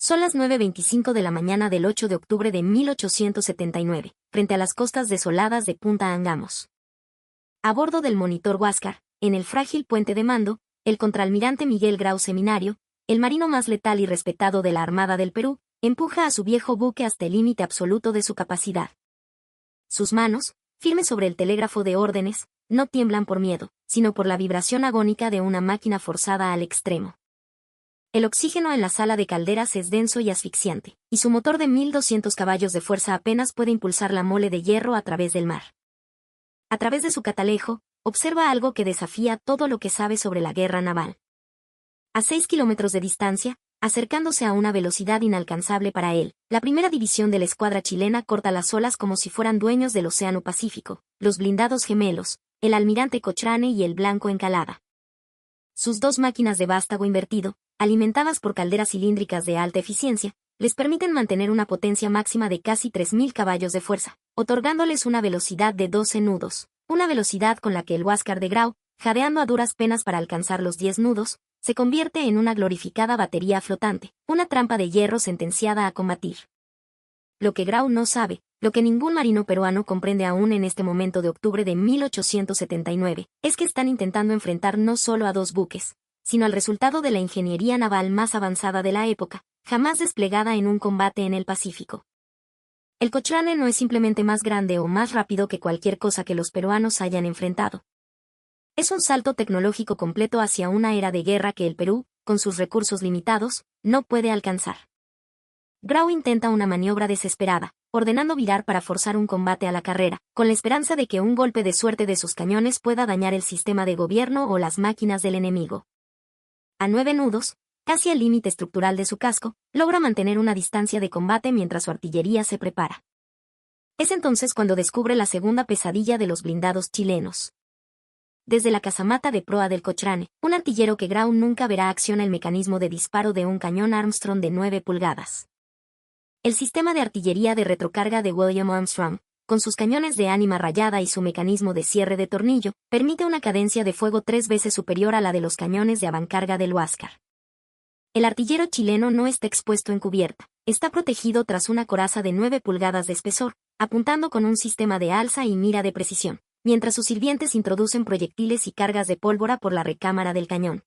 Son las 9:25 de la mañana del 8 de octubre de 1879, frente a las costas desoladas de Punta Angamos. A bordo del monitor Huáscar, en el frágil puente de mando, el contraalmirante Miguel Grau Seminario, el marino más letal y respetado de la Armada del Perú, empuja a su viejo buque hasta el límite absoluto de su capacidad. Sus manos, firmes sobre el telégrafo de órdenes, no tiemblan por miedo, sino por la vibración agónica de una máquina forzada al extremo. El oxígeno en la sala de calderas es denso y asfixiante, y su motor de 1200 caballos de fuerza apenas puede impulsar la mole de hierro a través del mar. A través de su catalejo, observa algo que desafía todo lo que sabe sobre la guerra naval. A 6 kilómetros de distancia, acercándose a una velocidad inalcanzable para él, la primera división de la escuadra chilena corta las olas como si fueran dueños del Océano Pacífico, los blindados gemelos, el almirante Cochrane y el Blanco Encalada. Sus dos máquinas de vástago invertido, alimentadas por calderas cilíndricas de alta eficiencia, les permiten mantener una potencia máxima de casi 3000 caballos de fuerza, otorgándoles una velocidad de 12 nudos, una velocidad con la que el Huáscar de Grau, jadeando a duras penas para alcanzar los 10 nudos, se convierte en una glorificada batería flotante, una trampa de hierro sentenciada a combatir. Lo que Grau no sabe, lo que ningún marino peruano comprende aún en este momento de octubre de 1879, es que están intentando enfrentar no solo a dos buques, sino al resultado de la ingeniería naval más avanzada de la época, jamás desplegada en un combate en el Pacífico. El Cochrane no es simplemente más grande o más rápido que cualquier cosa que los peruanos hayan enfrentado. Es un salto tecnológico completo hacia una era de guerra que el Perú, con sus recursos limitados, no puede alcanzar. Grau intenta una maniobra desesperada, ordenando virar para forzar un combate a la carrera, con la esperanza de que un golpe de suerte de sus cañones pueda dañar el sistema de gobierno o las máquinas del enemigo. A 9 nudos, casi al límite estructural de su casco, logra mantener una distancia de combate mientras su artillería se prepara. Es entonces cuando descubre la segunda pesadilla de los blindados chilenos. Desde la casamata de proa del Cochrane, un artillero que Grau nunca verá acciona el mecanismo de disparo de un cañón Armstrong de 9 pulgadas. El sistema de artillería de retrocarga de William Armstrong, con sus cañones de ánima rayada y su mecanismo de cierre de tornillo, permite una cadencia de fuego 3 veces superior a la de los cañones de avancarga del Huáscar. El artillero chileno no está expuesto en cubierta, está protegido tras una coraza de 9 pulgadas de espesor, apuntando con un sistema de alza y mira de precisión, mientras sus sirvientes introducen proyectiles y cargas de pólvora por la recámara del cañón.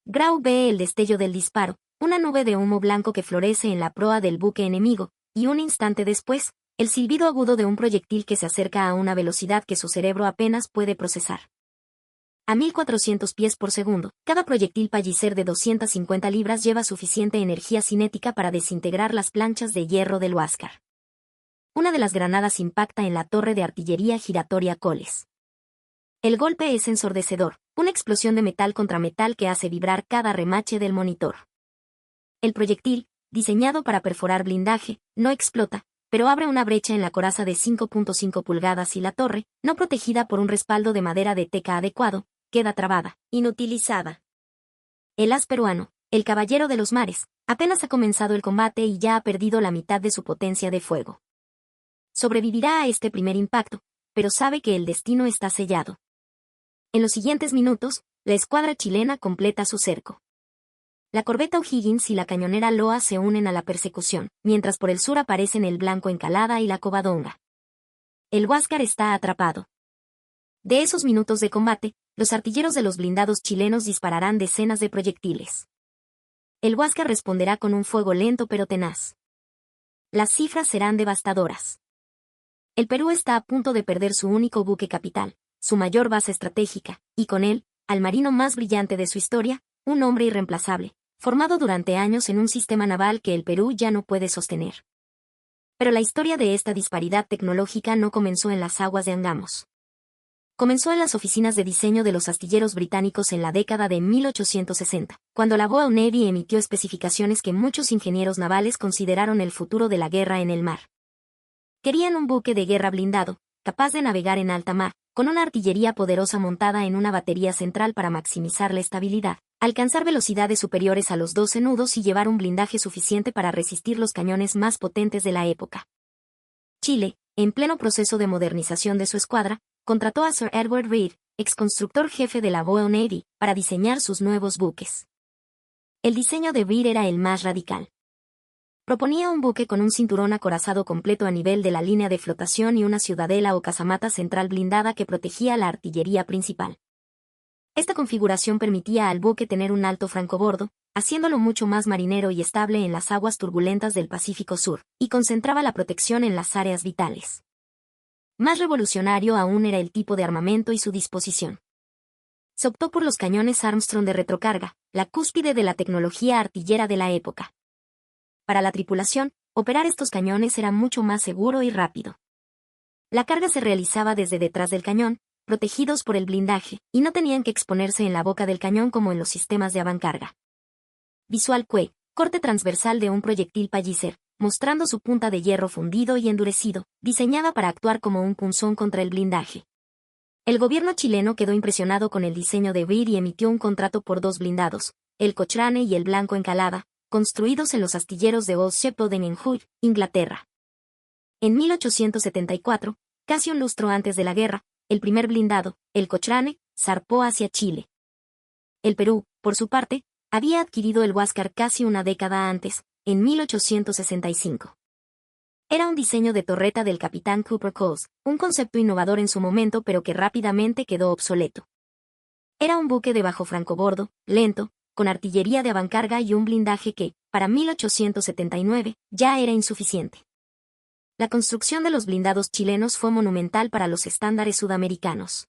Grau ve el destello del disparo, una nube de humo blanco que florece en la proa del buque enemigo, y un instante después, el silbido agudo de un proyectil que se acerca a una velocidad que su cerebro apenas puede procesar. A 1400 pies por segundo, cada proyectil Palliser de 250 libras lleva suficiente energía cinética para desintegrar las planchas de hierro del Huáscar. Una de las granadas impacta en la torre de artillería giratoria Coles. El golpe es ensordecedor, una explosión de metal contra metal que hace vibrar cada remache del monitor. El proyectil, diseñado para perforar blindaje, no explota, pero abre una brecha en la coraza de 5.5 pulgadas y la torre, no protegida por un respaldo de madera de teca adecuado, queda trabada, inutilizada. El as peruano, el caballero de los mares, apenas ha comenzado el combate y ya ha perdido la mitad de su potencia de fuego. Sobrevivirá a este primer impacto, pero sabe que el destino está sellado. En los siguientes minutos, la escuadra chilena completa su cerco. La corbeta O'Higgins y la cañonera Loa se unen a la persecución, mientras por el sur aparecen el Blanco Encalada y la Covadonga. El Huáscar está atrapado. De esos minutos de combate, los artilleros de los blindados chilenos dispararán decenas de proyectiles. El Huáscar responderá con un fuego lento pero tenaz. Las cifras serán devastadoras. El Perú está a punto de perder su único buque capital, su mayor base estratégica, y con él, al marino más brillante de su historia, un hombre irreemplazable, formado durante años en un sistema naval que el Perú ya no puede sostener. Pero la historia de esta disparidad tecnológica no comenzó en las aguas de Angamos. Comenzó en las oficinas de diseño de los astilleros británicos en la década de 1860, cuando la Royal Navy emitió especificaciones que muchos ingenieros navales consideraron el futuro de la guerra en el mar. Querían un buque de guerra blindado, capaz de navegar en alta mar, con una artillería poderosa montada en una batería central para maximizar la estabilidad, alcanzar velocidades superiores a los 12 nudos y llevar un blindaje suficiente para resistir los cañones más potentes de la época. Chile, en pleno proceso de modernización de su escuadra, contrató a Sir Edward Reed, exconstructor jefe de la Royal Navy, para diseñar sus nuevos buques. El diseño de Reed era el más radical. Proponía un buque con un cinturón acorazado completo a nivel de la línea de flotación y una ciudadela o casamata central blindada que protegía la artillería principal. Esta configuración permitía al buque tener un alto francobordo, haciéndolo mucho más marinero y estable en las aguas turbulentas del Pacífico Sur, y concentraba la protección en las áreas vitales. Más revolucionario aún era el tipo de armamento y su disposición. Se optó por los cañones Armstrong de retrocarga, la cúspide de la tecnología artillera de la época. Para la tripulación, operar estos cañones era mucho más seguro y rápido. La carga se realizaba desde detrás del cañón, protegidos por el blindaje, y no tenían que exponerse en la boca del cañón como en los sistemas de avancarga. Visual Quay, corte transversal de un proyectil Palliser, mostrando su punta de hierro fundido y endurecido, diseñada para actuar como un punzón contra el blindaje. El gobierno chileno quedó impresionado con el diseño de Beer y emitió un contrato por 2 blindados, el Cochrane y el Blanco Encalada, construidos en los astilleros de Old Shepperton en Hull, Inglaterra. En 1874, casi un lustro antes de la guerra, el primer blindado, el Cochrane, zarpó hacia Chile. El Perú, por su parte, había adquirido el Huáscar casi una década antes, en 1865. Era un diseño de torreta del capitán Cooper Coles, un concepto innovador en su momento pero que rápidamente quedó obsoleto. Era un buque de bajo francobordo, lento, con artillería de avancarga y un blindaje que, para 1879, ya era insuficiente. La construcción de los blindados chilenos fue monumental para los estándares sudamericanos.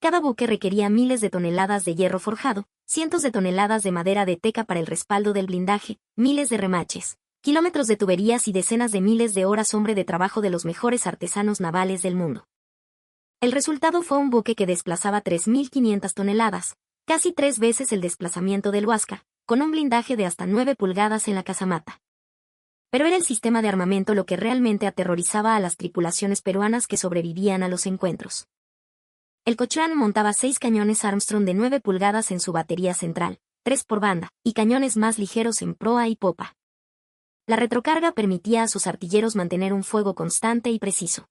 Cada buque requería miles de toneladas de hierro forjado, cientos de toneladas de madera de teca para el respaldo del blindaje, miles de remaches, kilómetros de tuberías y decenas de miles de horas hombre de trabajo de los mejores artesanos navales del mundo. El resultado fue un buque que desplazaba 3.500 toneladas, casi 3 veces el desplazamiento del Huáscar, con un blindaje de hasta 9 pulgadas en la casamata. Pero era el sistema de armamento lo que realmente aterrorizaba a las tripulaciones peruanas que sobrevivían a los encuentros. El Cochrane montaba 6 cañones Armstrong de 9 pulgadas en su batería central, 3 por banda, y cañones más ligeros en proa y popa. La retrocarga permitía a sus artilleros mantener un fuego constante y preciso.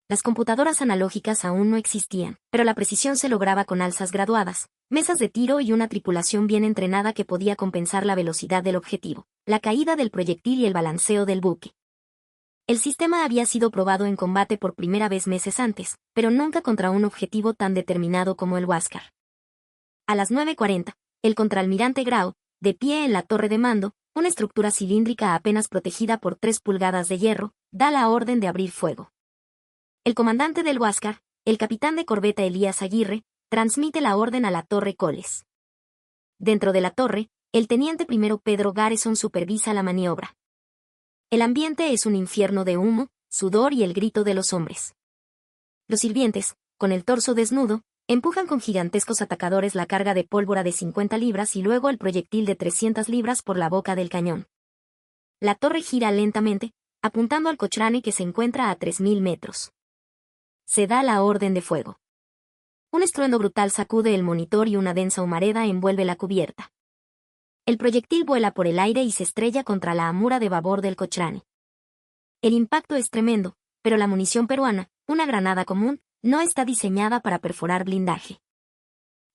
Las computadoras analógicas aún no existían, pero la precisión se lograba con alzas graduadas, mesas de tiro y una tripulación bien entrenada que podía compensar la velocidad del objetivo, la caída del proyectil y el balanceo del buque. El sistema había sido probado en combate por primera vez meses antes, pero nunca contra un objetivo tan determinado como el Huáscar. A las 9:40, el contraalmirante Grau, de pie en la torre de mando, una estructura cilíndrica apenas protegida por 3 pulgadas de hierro, da la orden de abrir fuego. El comandante del Huáscar, el capitán de corbeta Elías Aguirre, transmite la orden a la torre Coles. Dentro de la torre, el teniente primero Pedro Garrison supervisa la maniobra. El ambiente es un infierno de humo, sudor y el grito de los hombres. Los sirvientes, con el torso desnudo, empujan con gigantescos atacadores la carga de pólvora de 50 libras y luego el proyectil de 300 libras por la boca del cañón. La torre gira lentamente, apuntando al Cochrane que se encuentra a 3.000 metros. Se da la orden de fuego. Un estruendo brutal sacude el monitor y una densa humareda envuelve la cubierta. El proyectil vuela por el aire y se estrella contra la amura de babor del Cochrane. El impacto es tremendo, pero la munición peruana, una granada común, no está diseñada para perforar blindaje.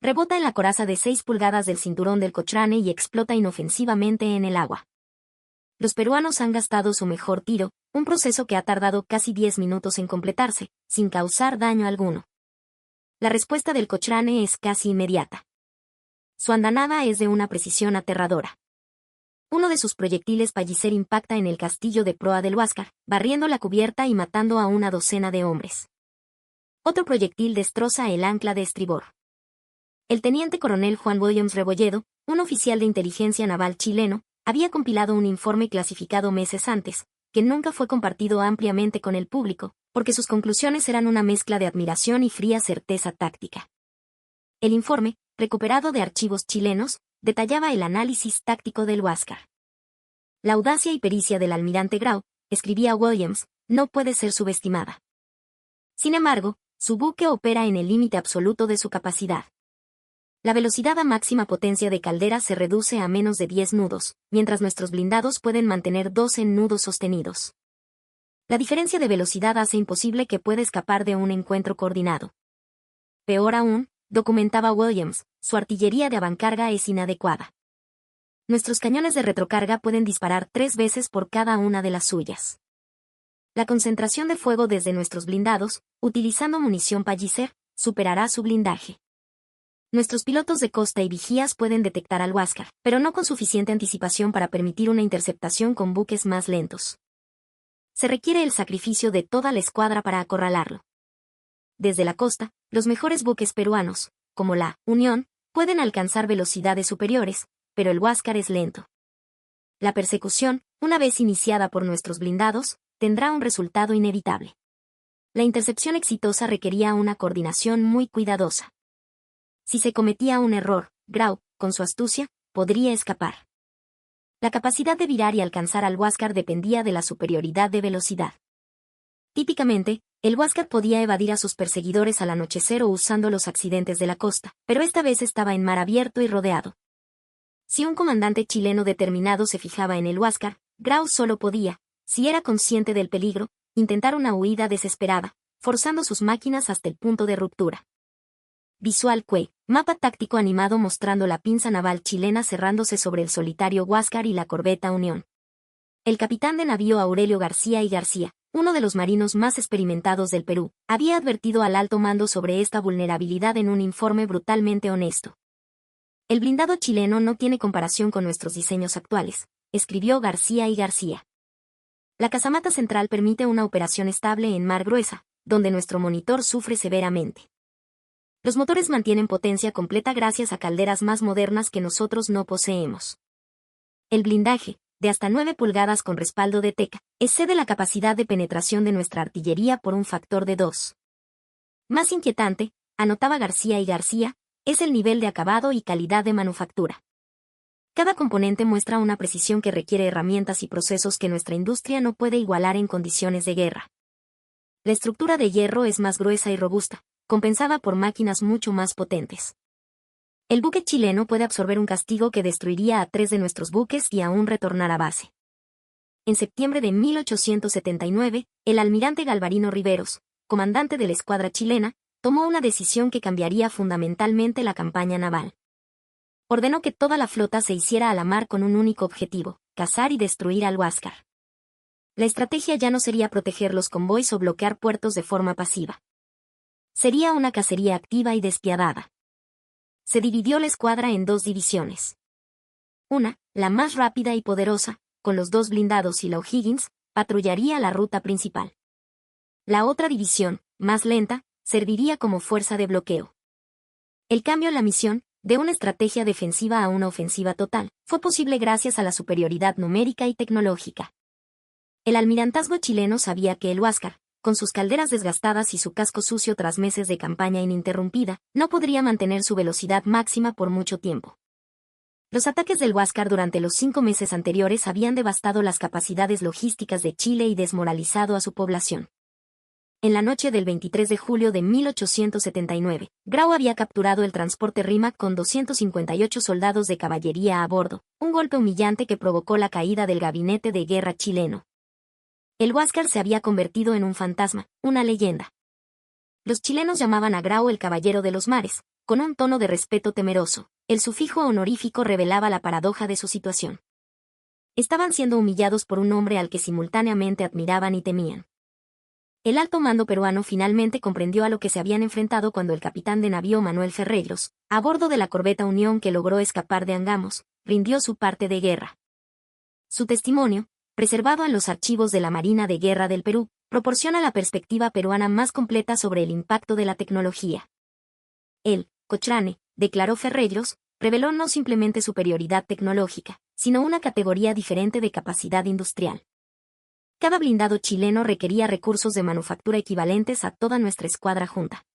Rebota en la coraza de 6 pulgadas del cinturón del Cochrane y explota inofensivamente en el agua. Los peruanos han gastado su mejor tiro, un proceso que ha tardado casi 10 minutos en completarse, sin causar daño alguno. La respuesta del Cochrane es casi inmediata. Su andanada es de una precisión aterradora. Uno de sus proyectiles Palliser impacta en el castillo de proa del Huáscar, barriendo la cubierta y matando a una docena de hombres. Otro proyectil destroza el ancla de estribor. El teniente coronel Juan Williams Rebolledo, un oficial de inteligencia naval chileno, había compilado un informe clasificado meses antes, que nunca fue compartido ampliamente con el público, porque sus conclusiones eran una mezcla de admiración y fría certeza táctica. El informe, recuperado de archivos chilenos, detallaba el análisis táctico del Huáscar. La audacia y pericia del almirante Grau, escribía Williams, no puede ser subestimada. Sin embargo, su buque opera en el límite absoluto de su capacidad. La velocidad a máxima potencia de Caldera se reduce a menos de 10 nudos, mientras nuestros blindados pueden mantener 12 nudos sostenidos. La diferencia de velocidad hace imposible que pueda escapar de un encuentro coordinado. Peor aún, documentaba Williams, su artillería de avancarga es inadecuada. Nuestros cañones de retrocarga pueden disparar 3 veces por cada una de las suyas. La concentración de fuego desde nuestros blindados, utilizando munición Palliser, superará su blindaje. Nuestros pilotos de costa y vigías pueden detectar al Huáscar, pero no con suficiente anticipación para permitir una interceptación con buques más lentos. Se requiere el sacrificio de toda la escuadra para acorralarlo. Desde la costa, los mejores buques peruanos, como la Unión, pueden alcanzar velocidades superiores, pero el Huáscar es lento. La persecución, una vez iniciada por nuestros blindados, tendrá un resultado inevitable. La intercepción exitosa requería una coordinación muy cuidadosa. Si se cometía un error, Grau, con su astucia, podría escapar. La capacidad de virar y alcanzar al Huáscar dependía de la superioridad de velocidad. Típicamente, el Huáscar podía evadir a sus perseguidores al anochecer o usando los accidentes de la costa, pero esta vez estaba en mar abierto y rodeado. Si un comandante chileno determinado se fijaba en el Huáscar, Grau solo podía, si era consciente del peligro, intentar una huida desesperada, forzando sus máquinas hasta el punto de ruptura. Visual Cue, mapa táctico animado mostrando la pinza naval chilena cerrándose sobre el solitario Huáscar y la corbeta Unión. El capitán de navío Aurelio García y García, uno de los marinos más experimentados del Perú, había advertido al alto mando sobre esta vulnerabilidad en un informe brutalmente honesto. El blindado chileno no tiene comparación con nuestros diseños actuales, escribió García y García. La casamata central permite una operación estable en mar gruesa, donde nuestro monitor sufre severamente. Los motores mantienen potencia completa gracias a calderas más modernas que nosotros no poseemos. El blindaje, de hasta 9 pulgadas con respaldo de teca, excede la capacidad de penetración de nuestra artillería por un factor de 2. Más inquietante, anotaba García y García, es el nivel de acabado y calidad de manufactura. Cada componente muestra una precisión que requiere herramientas y procesos que nuestra industria no puede igualar en condiciones de guerra. La estructura de hierro es más gruesa y robusta, compensada por máquinas mucho más potentes. El buque chileno puede absorber un castigo que destruiría a 3 de nuestros buques y aún retornar a base. En septiembre de 1879, el almirante Galvarino Riveros, comandante de la escuadra chilena, tomó una decisión que cambiaría fundamentalmente la campaña naval. Ordenó que toda la flota se hiciera a la mar con un único objetivo, cazar y destruir al Huáscar. La estrategia ya no sería proteger los convoys o bloquear puertos de forma pasiva. Sería una cacería activa y despiadada. Se dividió la escuadra en 2 divisiones. Una, la más rápida y poderosa, con los 2 blindados y la O'Higgins, patrullaría la ruta principal. La otra división, más lenta, serviría como fuerza de bloqueo. El cambio en la misión, de una estrategia defensiva a una ofensiva total, fue posible gracias a la superioridad numérica y tecnológica. El almirantazgo chileno sabía que el Huáscar, con sus calderas desgastadas y su casco sucio tras meses de campaña ininterrumpida, no podría mantener su velocidad máxima por mucho tiempo. Los ataques del Huáscar durante los 5 meses anteriores habían devastado las capacidades logísticas de Chile y desmoralizado a su población. En la noche del 23 de julio de 1879, Grau había capturado el transporte Rímac con 258 soldados de caballería a bordo, un golpe humillante que provocó la caída del gabinete de guerra chileno. El Huáscar se había convertido en un fantasma, una leyenda. Los chilenos llamaban a Grau el caballero de los mares, con un tono de respeto temeroso. El sufijo honorífico revelaba la paradoja de su situación. Estaban siendo humillados por un hombre al que simultáneamente admiraban y temían. El alto mando peruano finalmente comprendió a lo que se habían enfrentado cuando el capitán de navío Manuel Ferreyros, a bordo de la corbeta Unión que logró escapar de Angamos, rindió su parte de guerra. Su testimonio, preservado en los archivos de la Marina de Guerra del Perú, proporciona la perspectiva peruana más completa sobre el impacto de la tecnología. El Cochrane, declaró Ferreyros, reveló no simplemente superioridad tecnológica, sino una categoría diferente de capacidad industrial. Cada blindado chileno requería recursos de manufactura equivalentes a toda nuestra escuadra junta.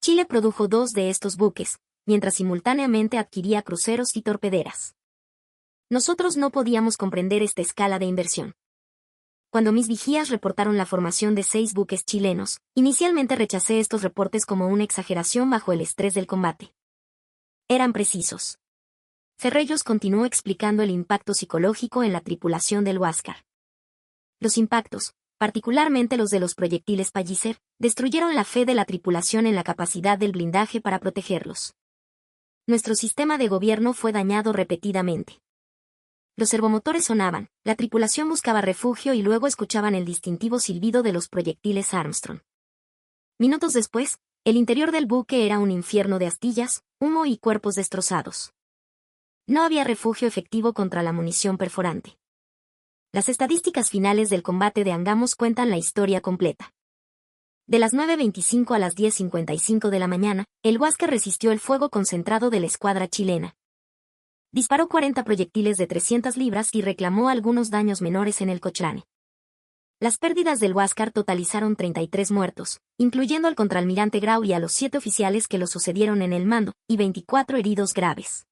Chile produjo 2 de estos buques, mientras simultáneamente adquiría cruceros y torpederas. Nosotros no podíamos comprender esta escala de inversión. Cuando mis vigías reportaron la formación de 6 buques chilenos, inicialmente rechacé estos reportes como una exageración bajo el estrés del combate. Eran precisos. Ferreyros continuó explicando el impacto psicológico en la tripulación del Huáscar. Los impactos, particularmente los de los proyectiles Palliser, destruyeron la fe de la tripulación en la capacidad del blindaje para protegerlos. Nuestro sistema de gobierno fue dañado repetidamente. Los servomotores sonaban, la tripulación buscaba refugio y luego escuchaban el distintivo silbido de los proyectiles Armstrong. Minutos después, el interior del buque era un infierno de astillas, humo y cuerpos destrozados. No había refugio efectivo contra la munición perforante. Las estadísticas finales del combate de Angamos cuentan la historia completa. De las 9:25 a las 10:55 de la mañana, el Huáscar resistió el fuego concentrado de la escuadra chilena. Disparó 40 proyectiles de 300 libras y reclamó algunos daños menores en el Cochrane. Las pérdidas del Huáscar totalizaron 33 muertos, incluyendo al contraalmirante Grau y a los 7 oficiales que lo sucedieron en el mando, y 24 heridos graves.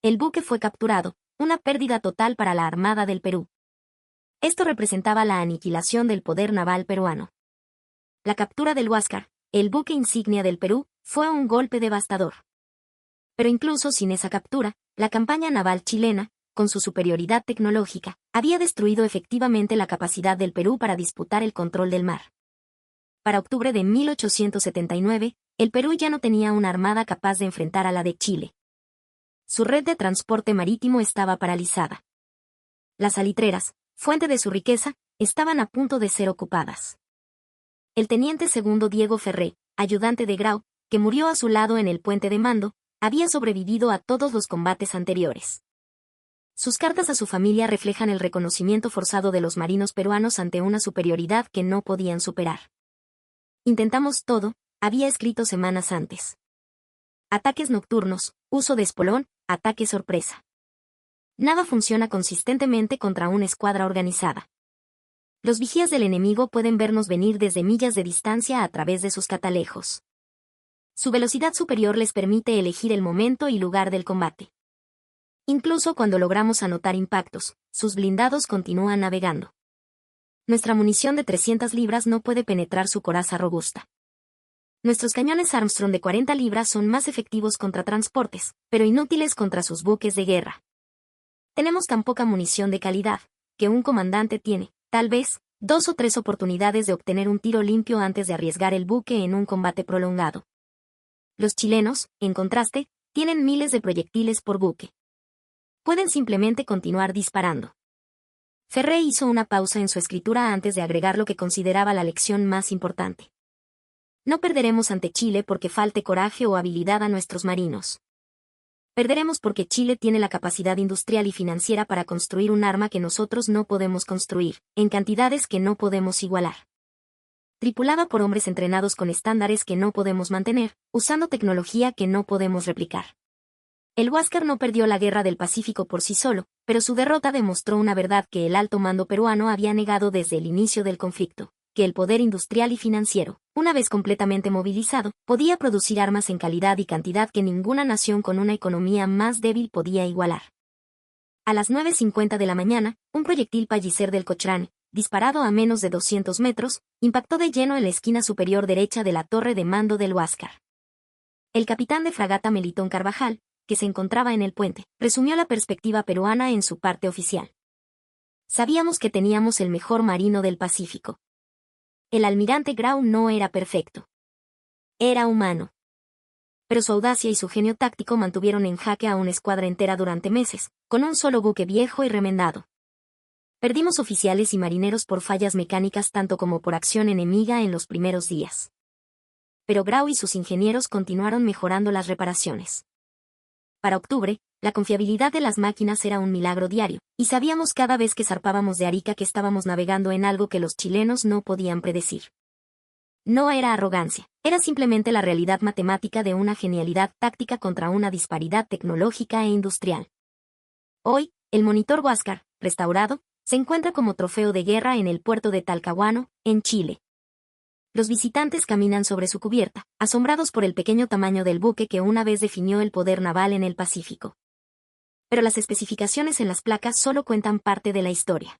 El buque fue capturado, una pérdida total para la Armada del Perú. Esto representaba la aniquilación del poder naval peruano. La captura del Huáscar, el buque insignia del Perú, fue un golpe devastador. Pero incluso sin esa captura, la campaña naval chilena, con su superioridad tecnológica, había destruido efectivamente la capacidad del Perú para disputar el control del mar. Para octubre de 1879, el Perú ya no tenía una armada capaz de enfrentar a la de Chile. Su red de transporte marítimo estaba paralizada. Las salitreras, fuente de su riqueza, estaban a punto de ser ocupadas. El teniente segundo Diego Ferré, ayudante de Grau, que murió a su lado en el puente de mando, había sobrevivido a todos los combates anteriores. Sus cartas a su familia reflejan el reconocimiento forzado de los marinos peruanos ante una superioridad que no podían superar. Intentamos todo, había escrito semanas antes. Ataques nocturnos, uso de espolón, ataque sorpresa. Nada funciona consistentemente contra una escuadra organizada. Los vigías del enemigo pueden vernos venir desde millas de distancia a través de sus catalejos. Su velocidad superior les permite elegir el momento y lugar del combate. Incluso cuando logramos anotar impactos, sus blindados continúan navegando. Nuestra munición de 300 libras no puede penetrar su coraza robusta. Nuestros cañones Armstrong de 40 libras son más efectivos contra transportes, pero inútiles contra sus buques de guerra. Tenemos tan poca munición de calidad, que un comandante tiene, tal vez, 2 o 3 oportunidades de obtener un tiro limpio antes de arriesgar el buque en un combate prolongado. Los chilenos, en contraste, tienen miles de proyectiles por buque. Pueden simplemente continuar disparando. Ferré hizo una pausa en su escritura antes de agregar lo que consideraba la lección más importante. No perderemos ante Chile porque falte coraje o habilidad a nuestros marinos. Perderemos porque Chile tiene la capacidad industrial y financiera para construir un arma que nosotros no podemos construir, en cantidades que no podemos igualar. Tripulada por hombres entrenados con estándares que no podemos mantener, usando tecnología que no podemos replicar. El Huáscar no perdió la guerra del Pacífico por sí solo, pero su derrota demostró una verdad que el alto mando peruano había negado desde el inicio del conflicto, que el poder industrial y financiero, una vez completamente movilizado, podía producir armas en calidad y cantidad que ninguna nación con una economía más débil podía igualar. A las 9:50 de la mañana, un proyectil Palliser del Cochrane, disparado a menos de 200 metros, impactó de lleno en la esquina superior derecha de la torre de mando del Huáscar. El capitán de fragata Melitón Carvajal, que se encontraba en el puente, resumió la perspectiva peruana en su parte oficial. Sabíamos que teníamos el mejor marino del Pacífico. El almirante Grau no era perfecto. Era humano. Pero su audacia y su genio táctico mantuvieron en jaque a una escuadra entera durante meses, con un solo buque viejo y remendado. Perdimos oficiales y marineros por fallas mecánicas tanto como por acción enemiga en los primeros días. Pero Grau y sus ingenieros continuaron mejorando las reparaciones. Para octubre, la confiabilidad de las máquinas era un milagro diario, y sabíamos cada vez que zarpábamos de Arica que estábamos navegando en algo que los chilenos no podían predecir. No era arrogancia, era simplemente la realidad matemática de una genialidad táctica contra una disparidad tecnológica e industrial. Hoy, el monitor Huáscar, restaurado, se encuentra como trofeo de guerra en el puerto de Talcahuano, en Chile. Los visitantes caminan sobre su cubierta, asombrados por el pequeño tamaño del buque que una vez definió el poder naval en el Pacífico. Pero las especificaciones en las placas solo cuentan parte de la historia.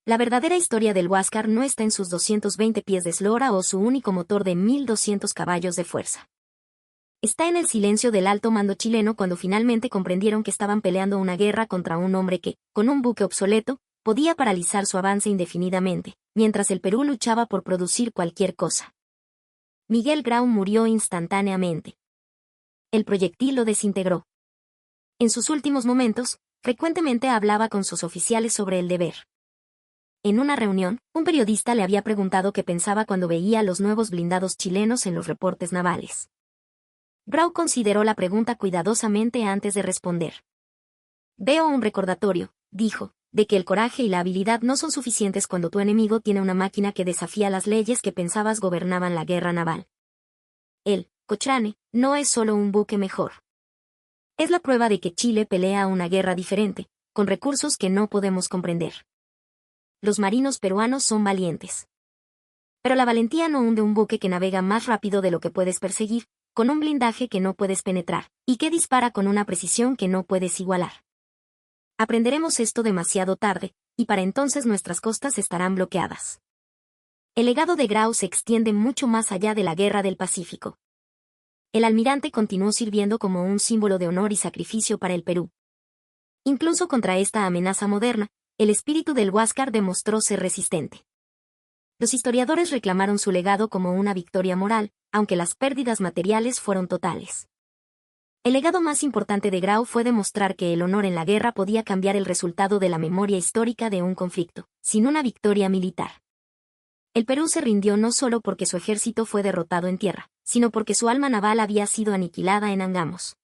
La verdadera historia del Huáscar no está en sus 220 pies de eslora o su único motor de 1.200 caballos de fuerza. Está en el silencio del alto mando chileno cuando finalmente comprendieron que estaban peleando una guerra contra un hombre que, con un buque obsoleto, podía paralizar su avance indefinidamente, mientras el Perú luchaba por producir cualquier cosa. Miguel Grau murió instantáneamente. El proyectil lo desintegró. En sus últimos momentos, frecuentemente hablaba con sus oficiales sobre el deber. En una reunión, un periodista le había preguntado qué pensaba cuando veía los nuevos blindados chilenos en los reportes navales. Grau consideró la pregunta cuidadosamente antes de responder. Veo un recordatorio, dijo, de que el coraje y la habilidad no son suficientes cuando tu enemigo tiene una máquina que desafía las leyes que pensabas gobernaban la guerra naval. El Cochrane no es solo un buque mejor. Es la prueba de que Chile pelea una guerra diferente, con recursos que no podemos comprender. Los marinos peruanos son valientes. Pero la valentía no hunde un buque que navega más rápido de lo que puedes perseguir, con un blindaje que no puedes penetrar, y que dispara con una precisión que no puedes igualar. Aprenderemos esto demasiado tarde, y para entonces nuestras costas estarán bloqueadas. El legado de Grau se extiende mucho más allá de la Guerra del Pacífico. El almirante continuó sirviendo como un símbolo de honor y sacrificio para el Perú. Incluso contra esta amenaza moderna, el espíritu del Huáscar demostró ser resistente. Los historiadores reclamaron su legado como una victoria moral, aunque las pérdidas materiales fueron totales. El legado más importante de Grau fue demostrar que el honor en la guerra podía cambiar el resultado de la memoria histórica de un conflicto, sin una victoria militar. El Perú se rindió no solo porque su ejército fue derrotado en tierra, sino porque su alma naval había sido aniquilada en Angamos.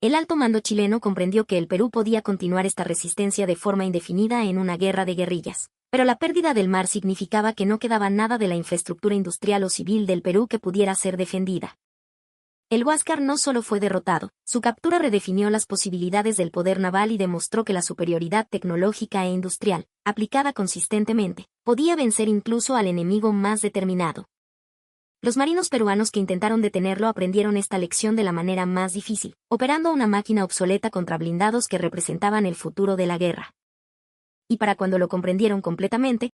El alto mando chileno comprendió que el Perú podía continuar esta resistencia de forma indefinida en una guerra de guerrillas, pero la pérdida del mar significaba que no quedaba nada de la infraestructura industrial o civil del Perú que pudiera ser defendida. El Huáscar no solo fue derrotado, su captura redefinió las posibilidades del poder naval y demostró que la superioridad tecnológica e industrial, aplicada consistentemente, podía vencer incluso al enemigo más determinado. Los marinos peruanos que intentaron detenerlo aprendieron esta lección de la manera más difícil, operando una máquina obsoleta contra blindados que representaban el futuro de la guerra. Y para cuando lo comprendieron completamente,